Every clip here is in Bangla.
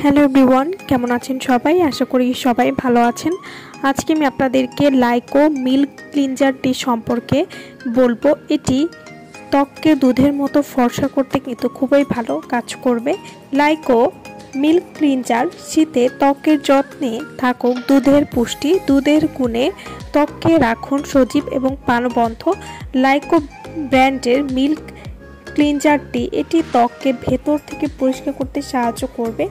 হ্যালো এভরিওয়ান, কেমন আছেন সবাই? আশা করি সবাই ভালো আছেন। আজকে আমি আপনাদেরকে লাইকো মিল্ক ক্লিনজারটি সম্পর্কে বলবো। এটি ত্বককে দুধের মতো ফর্সা করতে কিন্তু খুবই ভালো কাজ করবে। লাইকো মিল্ক ক্লিনজার শীতে ত্বকের যত্নে থাকুক দুধের পুষ্টি, দুধের গুণে ত্বককে রাখুন সজীব এবং প্রাণবন্ত। লাইকো ব্র্যান্ডের মিল্ক ক্লিনজারটি এটি ত্বককে ভেতর থেকে পরিষ্কার করতে সাহায্য করবে।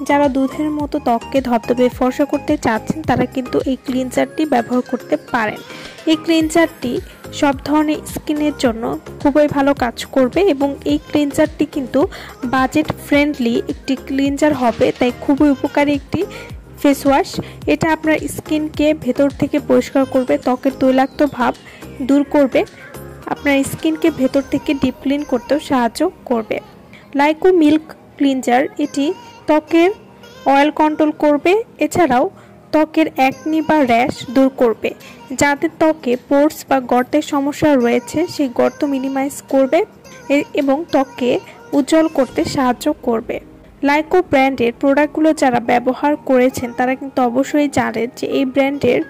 যারা দুধের মতো ত্বককে ধবধবে ফর্সা করতে চাচ্ছেন তারা কিন্তু এই ক্লিনজারটি ব্যবহার করতে পারেন। এই ক্লিনজারটি সব ধরনের স্কিনের জন্য খুবই ভালো কাজ করবে এবং এই ক্লিনজারটি কিন্তু বাজেট ফ্রেন্ডলি একটি ক্লিনজার হবে, তাই খুবই উপকারী একটি ফেস ওয়াশ। এটা আপনার স্কিনকে ভেতর থেকে পরিষ্কার করবে, ত্বকের তৈলাক্ত ভাব দূর করবে, আপনার স্কিনকে ভেতর থেকে ডিপ ক্লিন করতেও সাহায্য করবে। লাইকো মিল্ক ক্লিনজার এটি ত্বকের অয়েল কন্ট্রোল করবে, এছাড়াও ত্বকের অ্যাকনি বা র্যাশ দূর করবে। যাদের ত্বকে পোর্স বা গর্তের সমস্যা রয়েছে সেই গর্ত মিনিমাইজ করবে এবং ত্বককে উজ্জ্বল করতে সাহায্য করবে। লাইকো ব্র্যান্ডের প্রোডাক্টগুলো যারা ব্যবহার করেছেন তারা কিন্তু অবশ্যই জানেন যে এই ব্র্যান্ডের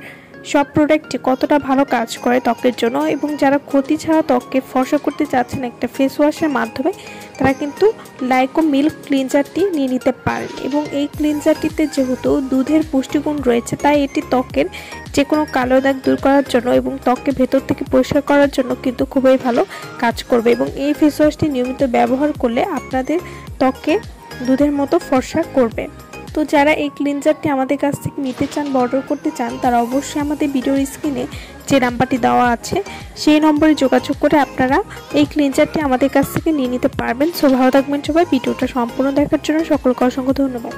সব প্রোডাক্টটি কতটা ভালো কাজ করে ত্বকের জন্য, এবং যারা ক্ষতি ছাড়া ত্বককে ফর্সা করতে চাচ্ছেন একটা ফেস ওয়াশের মাধ্যমে তারা কিন্তু লাইকো মিল্ক ক্লিনজারটি নিয়ে নিতে পারেন। এবং এই ক্লিনজারটিতে যেহেতু দুধের পুষ্টিগুণ রয়েছে তাই এটি ত্বকের যে কোনো কালো দাগ দূর করার জন্য এবং ত্বককে ভেতর থেকে পরিষ্কার করার জন্য কিন্তু খুবই ভালো কাজ করবে। এবং এই ফেস ওয়াশটি নিয়মিত ব্যবহার করলে আপনাদের ত্বককে দুধের মতো ফর্সা করবে। তো যারা এই ক্লিনজারটি আমাদের কাছ থেকে নিতে চান বা অর্ডার করতে চান তারা অবশ্যই আমাদের ভিডিওর স্ক্রিনে যে নাম্বারটি দেওয়া আছে সেই নম্বরে যোগাযোগ করে আপনারা এই ক্লিনজারটি আমাদের কাছ থেকে নিয়ে নিতে পারবেন। সো ভালো থাকবেন সবাই। ভিডিওটা সম্পূর্ণ দেখার জন্য সকলকে অসংখ্য ধন্যবাদ।